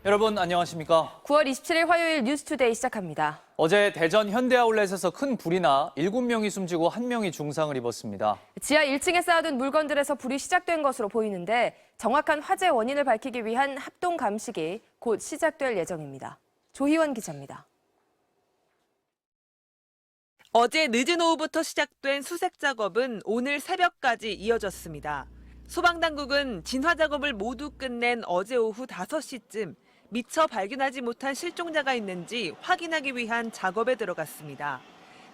여러분 안녕하십니까? 9월 27일 화요일 뉴스투데이 시작합니다. 어제 대전 현대아울렛에서 큰 불이 나 7명이 숨지고 1명이 중상을 입었습니다. 지하 1층에 쌓아둔 물건들에서 불이 시작된 것으로 보이는데 정확한 화재 원인을 밝히기 위한 합동 감식이 곧 시작될 예정입니다. 조희원 기자입니다. 어제 늦은 오후부터 시작된 수색 작업은 오늘 새벽까지 이어졌습니다. 소방당국은 진화 작업을 모두 끝낸 어제 오후 5시쯤 미처 발견하지 못한 실종자가 있는지 확인하기 위한 작업에 들어갔습니다.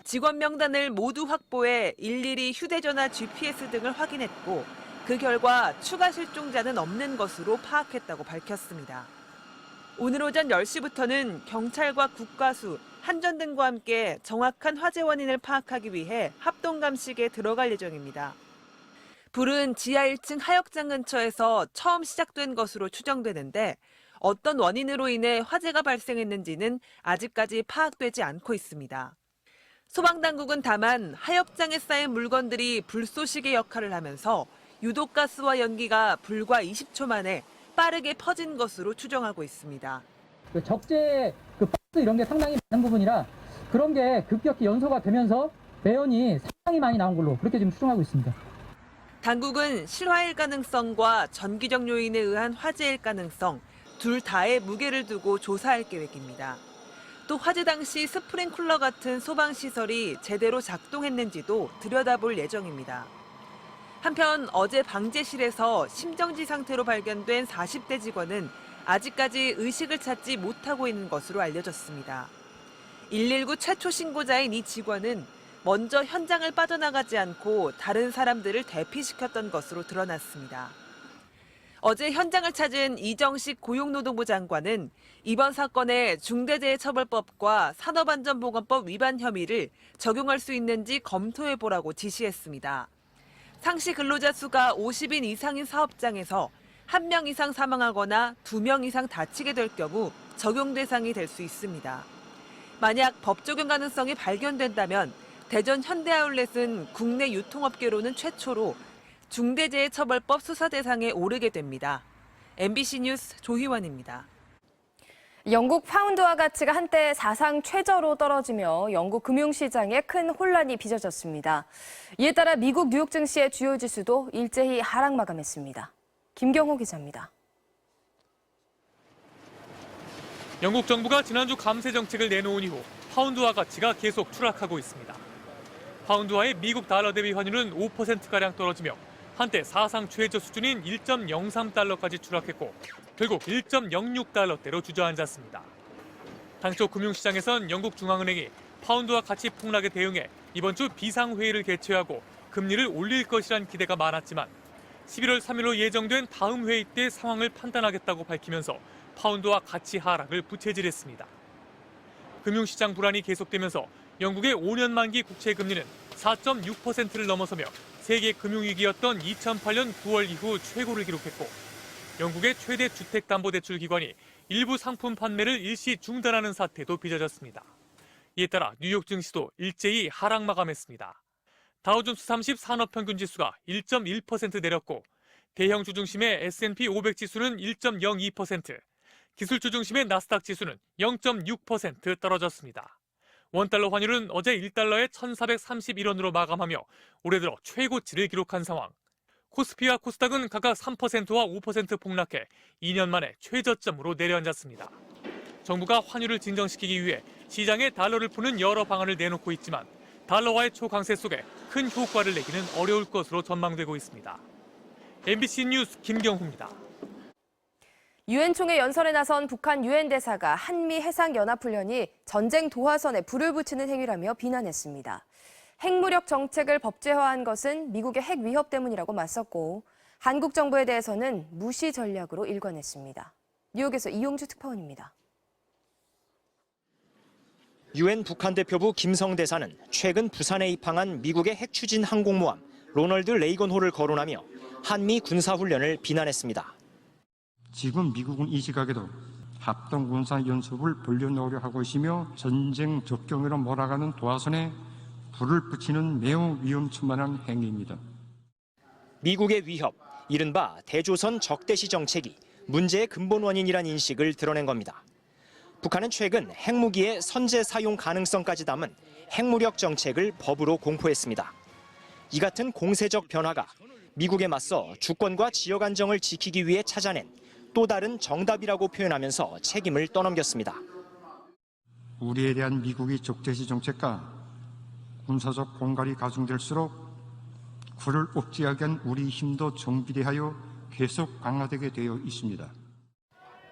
직원 명단을 모두 확보해 일일이 휴대전화 GPS 등을 확인했고 그 결과 추가 실종자는 없는 것으로 파악했다고 밝혔습니다. 오늘 오전 10시부터는 경찰과 국가수, 한전 등과 함께 정확한 화재 원인을 파악하기 위해 합동 감식에 들어갈 예정입니다. 불은 지하 1층 하역장 근처에서 처음 시작된 것으로 추정되는데 어떤 원인으로 인해 화재가 발생했는지는 아직까지 파악되지 않고 있습니다. 소방당국은 다만 하역장에 쌓인 물건들이 불쏘시개 역할을 하면서 유독가스와 연기가 불과 20초 만에 빠르게 퍼진 것으로 추정하고 있습니다. 적재 박스 이런 게 상당히 많은 부분이라 그런 게 급격히 연소가 되면서 매연이 상당히 많이 나온 걸로 그렇게 지금 추정하고 있습니다. 당국은 실화일 가능성과 전기적 요인에 의한 화재일 가능성 둘 다의 무게를 두고 조사할 계획입니다. 또 화재 당시 스프링쿨러 같은 소방시설이 제대로 작동했는지도 들여다볼 예정입니다. 한편 어제 방제실에서 심정지 상태로 발견된 40대 직원은 아직까지 의식을 찾지 못하고 있는 것으로 알려졌습니다. 119 최초 신고자인 이 직원은 먼저 현장을 빠져나가지 않고 다른 사람들을 대피시켰던 것으로 드러났습니다. 어제 현장을 찾은 이정식 고용노동부 장관은 이번 사건에 중대재해처벌법과 산업안전보건법 위반 혐의를 적용할 수 있는지 검토해보라고 지시했습니다. 상시 근로자 수가 50인 이상인 사업장에서 1명 이상 사망하거나 2명 이상 다치게 될 경우 적용 대상이 될 수 있습니다. 만약 법 적용 가능성이 발견된다면 대전 현대아울렛은 국내 유통업계로는 최초로 중대재해처벌법 수사 대상에 오르게 됩니다. MBC 뉴스 조희원입니다. 영국 파운드화 가치가 한때 사상 최저로 떨어지며 영국 금융시장에 큰 혼란이 빚어졌습니다. 이에 따라 미국 뉴욕 증시의 주요 지수도 일제히 하락 마감했습니다. 김경호 기자입니다. 영국 정부가 지난주 감세 정책을 내놓은 이후 파운드화 가치가 계속 추락하고 있습니다. 파운드화의 미국 달러 대비 환율은 5%가량 떨어지며 한때 사상 최저 수준인 1.03달러까지 추락했고 결국 1.06달러대로 주저앉았습니다. 당초 금융시장에선 영국 중앙은행이 파운드화 가치 폭락에 대응해 이번 주 비상회의를 개최하고 금리를 올릴 것이란 기대가 많았지만 11월 3일로 예정된 다음 회의 때 상황을 판단하겠다고 밝히면서 파운드화 가치 하락을 부채질했습니다. 금융시장 불안이 계속되면서 영국의 5년 만기 국채 금리는 4.6%를 넘어서며 세계 금융위기였던 2008년 9월 이후 최고를 기록했고 영국의 최대 주택담보대출 기관이 일부 상품 판매를 일시 중단하는 사태도 빚어졌습니다. 이에 따라 뉴욕 증시도 일제히 하락 마감했습니다. 다우존스 30 산업평균지수가 1.1% 내렸고 대형주 중심의 S&P 500 지수는 1.02%, 기술주 중심의 나스닥 지수는 0.6% 떨어졌습니다. 원달러 환율은 어제 1달러에 1,431원으로 마감하며 올해 들어 최고치를 기록한 상황. 코스피와 코스닥은 각각 3%와 5% 폭락해 2년 만에 최저점으로 내려앉았습니다. 정부가 환율을 진정시키기 위해 시장에 달러를 푸는 여러 방안을 내놓고 있지만 달러와의 초강세 속에 큰 효과를 내기는 어려울 것으로 전망되고 있습니다. MBC 뉴스 김경호입니다. 유엔 총회 연설에 나선 북한 유엔 대사가 한미 해상연합훈련이 전쟁 도화선에 불을 붙이는 행위라며 비난했습니다. 핵무력 정책을 법제화한 것은 미국의 핵 위협 때문이라고 맞섰고 한국 정부에 대해서는 무시 전략으로 일관했습니다. 뉴욕에서 이용주 특파원입니다. 유엔 북한 대표부 김성 대사는 최근 부산에 입항한 미국의 핵 추진 항공모함 로널드 레이건호를 거론하며 한미 군사훈련을 비난했습니다. 지금 미국은 이 시각에도 합동군사연습을 벌려놓으려 하고 있으며 전쟁 적경으로 몰아가는 도화선에 불을 붙이는 매우 위험천만한 행위입니다. 미국의 위협, 이른바 대조선 적대시 정책이 문제의 근본 원인이란 인식을 드러낸 겁니다. 북한은 최근 핵무기의 선제 사용 가능성까지 담은 핵무력 정책을 법으로 공포했습니다. 이 같은 공세적 변화가 미국에 맞서 주권과 지역 안정을 지키기 위해 찾아낸 또 다른 정답이라고 표현하면서 책임을 떠넘겼습니다. 우리에 대한 미국의 적대시 정책과 군사적 공갈이 가중될수록 그를 억제하기 위한 우리 힘도 정비례하여 계속 강화되게 되어 있습니다.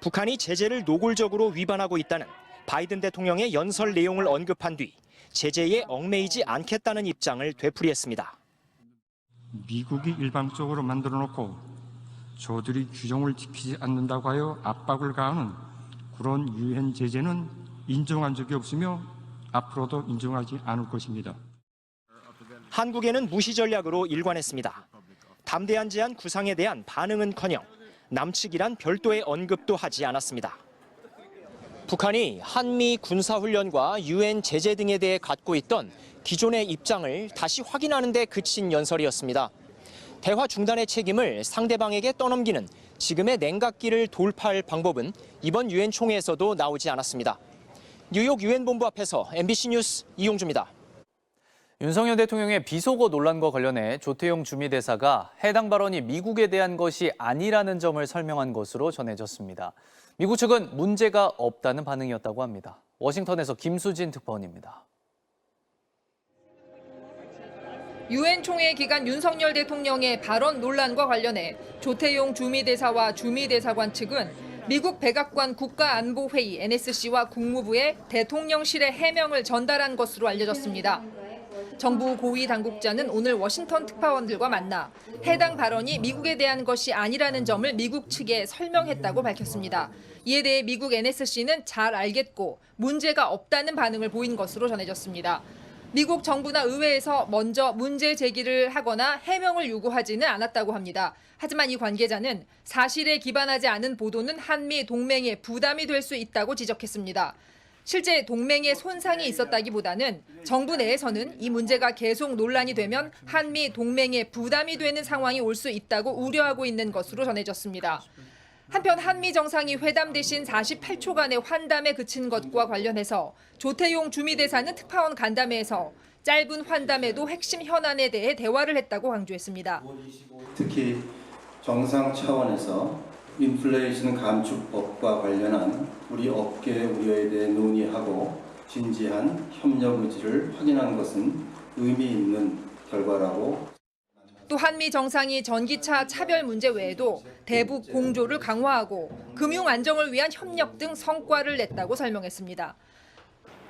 북한이 제재를 노골적으로 위반하고 있다는 바이든 대통령의 연설 내용을 언급한 뒤 제재에 얽매이지 않겠다는 입장을 되풀이했습니다. 미국이 일방적으로 만들어 놓고 저들이 규정을 지키지 않는다고 하여 압박을 가하는 그런 유엔 제재는 인정한 적이 없으며 앞으로도 인정하지 않을 것입니다. 한국에는 무시 전략으로 일관했습니다. 담대한 제안 구상에 대한 반응은커녕 남측이란 별도의 언급도 하지 않았습니다. 북한이 한미 군사훈련과 유엔 제재 등에 대해 갖고 있던 기존의 입장을 다시 확인하는 데 그친 연설이었습니다. 대화 중단의 책임을 상대방에게 떠넘기는 지금의 냉각기를 돌파할 방법은 이번 유엔 총회에서도 나오지 않았습니다. 뉴욕 유엔 본부 앞에서 MBC 뉴스 이용주입니다. 윤석열 대통령의 비속어 논란과 관련해 조태용 주미대사가 해당 발언이 미국에 대한 것이 아니라는 점을 설명한 것으로 전해졌습니다. 미국 측은 문제가 없다는 반응이었다고 합니다. 워싱턴에서 김수진 특파원입니다. 유엔 총회 기간 윤석열 대통령의 발언 논란과 관련해 조태용 주미대사와 주미대사관 측은 미국 백악관 국가안보회의 NSC와 국무부에 대통령실의 해명을 전달한 것으로 알려졌습니다. 정부 고위 당국자는 오늘 워싱턴 특파원들과 만나 해당 발언이 미국에 대한 것이 아니라는 점을 미국 측에 설명했다고 밝혔습니다. 이에 대해 미국 NSC는 잘 알겠고 문제가 없다는 반응을 보인 것으로 전해졌습니다. 미국 정부나 의회에서 먼저 문제 제기를 하거나 해명을 요구하지는 않았다고 합니다. 하지만 이 관계자는 사실에 기반하지 않은 보도는 한미 동맹에 부담이 될 수 있다고 지적했습니다. 실제 동맹에 손상이 있었다기보다는 정부 내에서는 이 문제가 계속 논란이 되면 한미 동맹에 부담이 되는 상황이 올 수 있다고 우려하고 있는 것으로 전해졌습니다. 한편 한미 정상이 회담 대신 48초간의 환담에 그친 것과 관련해서 조태용 주미대사는 특파원 간담회에서 짧은 환담에도 핵심 현안에 대해 대화를 했다고 강조했습니다. 특히 정상 차원에서 인플레이션 감축법과 관련한 우리 업계의 우려에 대해 논의하고 진지한 협력 의지를 확인한 것은 의미 있는 결과라고. 또 한미 정상이 전기차 차별 문제 외에도 대북 공조를 강화하고 금융 안정을 위한 협력 등 성과를 냈다고 설명했습니다.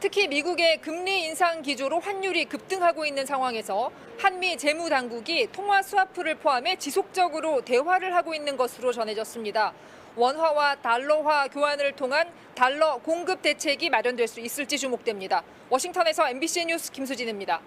특히 미국의 금리 인상 기조로 환율이 급등하고 있는 상황에서 한미 재무당국이 통화 스와프를 포함해 지속적으로 대화를 하고 있는 것으로 전해졌습니다. 원화와 달러화 교환을 통한 달러 공급 대책이 마련될 수 있을지 주목됩니다. 워싱턴에서 MBC 뉴스 김수진입니다.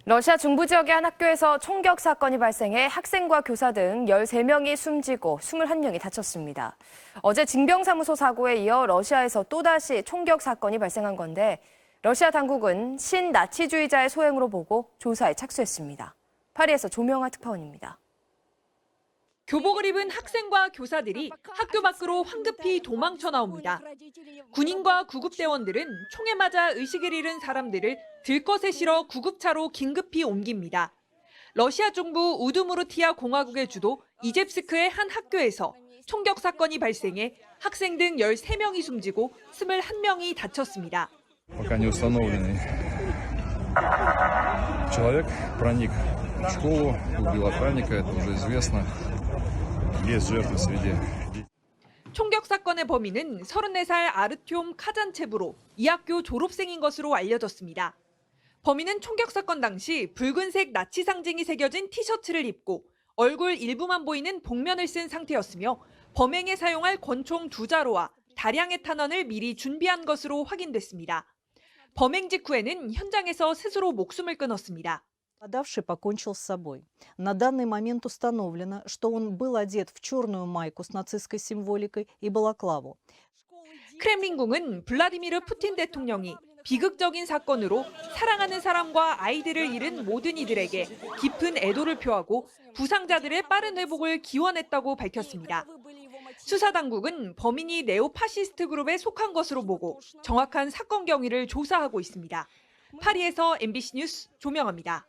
러시아 중부 지역의 한 학교에서 총격 사건이 발생해 학생과 교사 등 13명이 숨지고 21명이 다쳤습니다. 어제 징병사무소 사고에 이어 러시아에서 또다시 총격 사건이 발생한 건데 러시아 당국은 신나치주의자의 소행으로 보고 조사에 착수했습니다. 파리에서 조명아 특파원입니다. 교복을 입은 학생과 교사들이 학교 밖으로 황급히 도망쳐 나옵니다. 군인과 구급대원들은 총에 맞아 의식을 잃은 사람들을 들것에 실어 구급차로 긴급히 옮깁니다. 러시아 중부 우드무르티아 공화국의 주도 이젭스크의 한 학교에서 총격 사건이 발생해 학생 등 13명이 숨지고 21명이 다쳤습니다. пока не установленный человек проник в школу, убил охранника, это уже известно. Есть жертвы среди. 총격 사건의 범인은 34살 아르티옴 카잔체브로 이 학교 졸업생인 것으로 알려졌습니다. 범인은 총격 사건 당시 붉은색 나치 상징이 새겨진 티셔츠를 입고 얼굴 일부만 보이는 복면을 쓴 상태였으며 범행에 사용할 권총 2자루와 다량의 탄원을 미리 준비한 것으로 확인됐습니다. 범행 직후에는 현장에서 스스로 목숨을 끊었습니다. Нападавший покончил с собой. На данный момент установлено, что он был одет в черную майку с нацистской символикой и балаклаву. 크렘린궁은 블라디미르 푸틴 대통령이 비극적인 사건으로 사랑하는 사람과 아이들을 잃은 모든 이들에게 깊은 애도를 표하고 부상자들의 빠른 회복을 기원했다고 밝혔습니다. 수사당국은 범인이 네오파시스트 그룹에 속한 것으로 보고 정확한 사건 경위를 조사하고 있습니다. 파리에서 MBC 뉴스 조명아입니다.